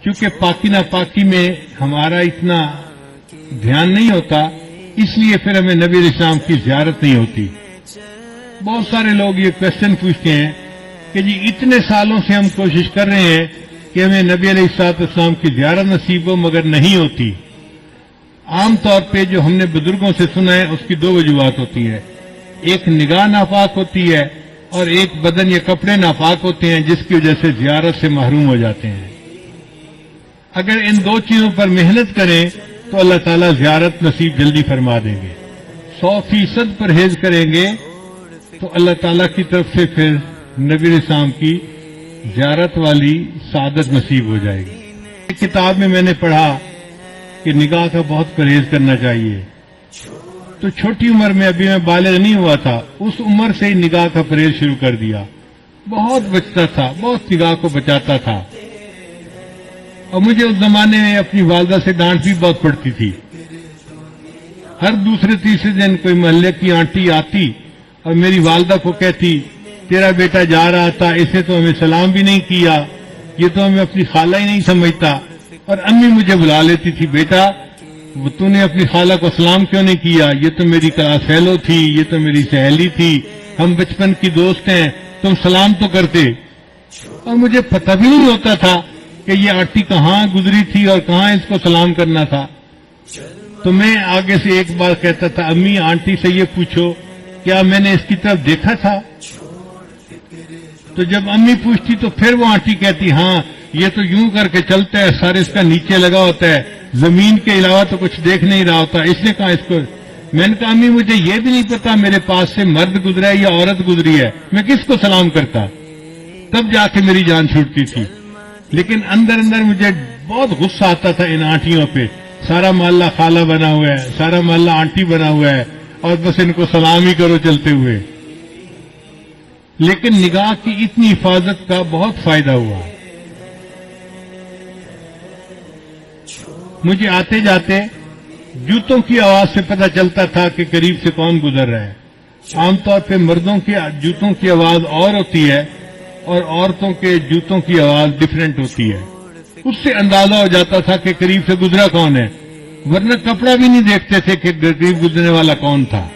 چونکہ پاکی ناپاکی میں ہمارا اتنا دھیان نہیں ہوتا، اس لیے پھر ہمیں نبی علیہ السلام کی زیارت نہیں ہوتی۔ بہت سارے لوگ یہ کوشچن پوچھتے ہیں کہ جی اتنے سالوں سے ہم کوشش کر رہے ہیں کہ ہمیں نبی علیہ السلام کی زیارت نصیب ہو، مگر نہیں ہوتی۔ عام طور پہ جو ہم نے بزرگوں سے سنا ہے اس کی دو وجوہات ہوتی ہیں، ایک نگاہ ناپاک ہوتی ہے اور ایک بدن یا کپڑے ناپاک ہوتے ہیں، جس کی وجہ سے زیارت سے محروم ہو جاتے ہیں۔ اگر ان دو چیزوں پر محنت کریں تو اللہ تعالیٰ زیارت نصیب جلدی فرما دیں گے۔ 100% پرہیز کریں گے تو اللہ تعالیٰ کی طرف سے پھر نبی علیہ السلام کی زیارت والی سعادت نصیب ہو جائے گی۔ ایک کتاب میں میں نے پڑھا کہ نگاہ کا بہت پرہیز کرنا چاہیے، تو چھوٹی عمر میں ابھی میں بالغ نہیں ہوا تھا، اس عمر سے ہی نگاہ کا پرہیز شروع کر دیا۔ بہت بچتا تھا، بہت نگاہ کو بچاتا تھا، اور مجھے اس زمانے میں اپنی والدہ سے ڈانٹ بھی بہت پڑتی تھی۔ ہر دوسرے تیسرے دن کوئی محلے کی آنٹی آتی اور میری والدہ کو کہتی تیرا بیٹا جا رہا تھا، اسے تو ہمیں سلام بھی نہیں کیا، یہ تو ہمیں اپنی خالہ ہی نہیں سمجھتا۔ اور امی مجھے بلا لیتی تھی، بیٹا تو نے اپنی خالہ کو سلام کیوں نہیں کیا، یہ تو میری کلاس فیلو تھی، یہ تو میری سہیلی تھی، ہم بچپن کی دوست ہیں، تم سلام تو کرتے۔ اور مجھے پتہ بھی نہیں ہوتا تھا کہ یہ آنٹی کہاں گزری تھی اور کہاں اس کو سلام کرنا تھا۔ تو میں آگے سے ایک بار کہتا تھا، امی آنٹی سے یہ پوچھو کیا میں نے اس کی طرف دیکھا تھا؟ تو جب امی پوچھتی تو پھر وہ آنٹی کہتی ہاں یہ تو یوں کر کے چلتا ہے، سر اس کا نیچے لگا ہوتا ہے، زمین کے علاوہ تو کچھ دیکھ نہیں رہا ہوتا، اس نے کہا اس کو۔ میں نے کہا امی مجھے یہ بھی نہیں پتا میرے پاس سے مرد گزرا ہے یا عورت گزری ہے، میں کس کو سلام کرتا؟ تب جا کے میری جان چھوٹتی تھی۔ لیکن اندر اندر مجھے بہت غصہ آتا تھا ان آنٹیوں پہ، سارا محلہ خالہ بنا ہوا ہے، سارا محلہ آنٹی بنا ہوا ہے، اور بس ان کو سلام ہی کرو چلتے ہوئے۔ لیکن نگاہ کی اتنی حفاظت کا بہت فائدہ ہوا۔ مجھے آتے جاتے جوتوں کی آواز سے پتہ چلتا تھا کہ قریب سے کون گزر رہا ہے۔ عام طور پہ مردوں کی جوتوں کی آواز اور ہوتی ہے اور عورتوں کے جوتوں کی آواز ڈفرینٹ ہوتی ہے، اس سے اندازہ ہو جاتا تھا کہ قریب سے گزرا کون ہے، ورنہ کپڑا بھی نہیں دیکھتے تھے کہ قریب گزرنے والا کون تھا۔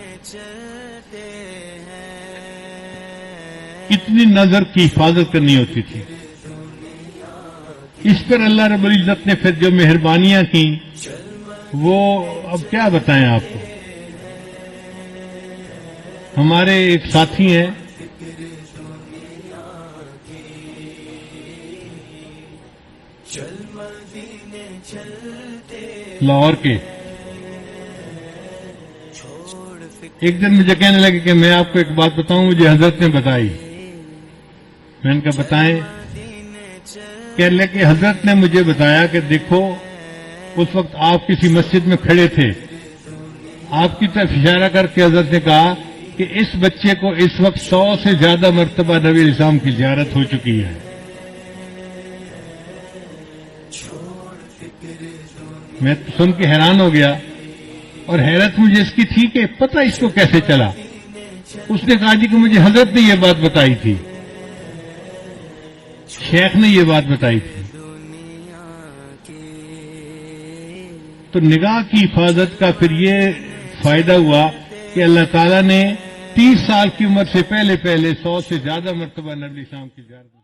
اتنی نظر کی حفاظت کرنی ہوتی تھی۔ اس پر اللہ رب العزت نے پھر جو مہربانیاں کی وہ اب کیا بتائیں آپ کو۔ ہمارے ایک ساتھی ہیں لاہور کے، ایک دن مجھے کہنے لگے کہ میں آپ کو ایک بات بتاؤں، مجھے حضرت نے بتائی۔ میں نے کہا بتائیں۔ کہنے لگے کہ حضرت نے مجھے بتایا کہ دیکھو اس وقت آپ کسی مسجد میں کھڑے تھے، آپ کی طرف اشارہ کر کے حضرت نے کہا کہ اس بچے کو اس وقت 100 سے زیادہ مرتبہ نبی علیہ السلام کی زیارت ہو چکی ہے۔ میں سن کے حیران ہو گیا، اور حیرت مجھے اس کی تھی کہ پتہ اس کو کیسے چلا۔ اس نے کہا جی کہ مجھے حضرت نے یہ بات بتائی تھی، شیخ نے یہ بات بتائی تھی۔ تو نگاہ کی حفاظت کا پھر یہ فائدہ ہوا کہ اللہ تعالیٰ نے 30 سال کی عمر سے پہلے 100 سے زیادہ مرتبہ نبی السلام کی زیارت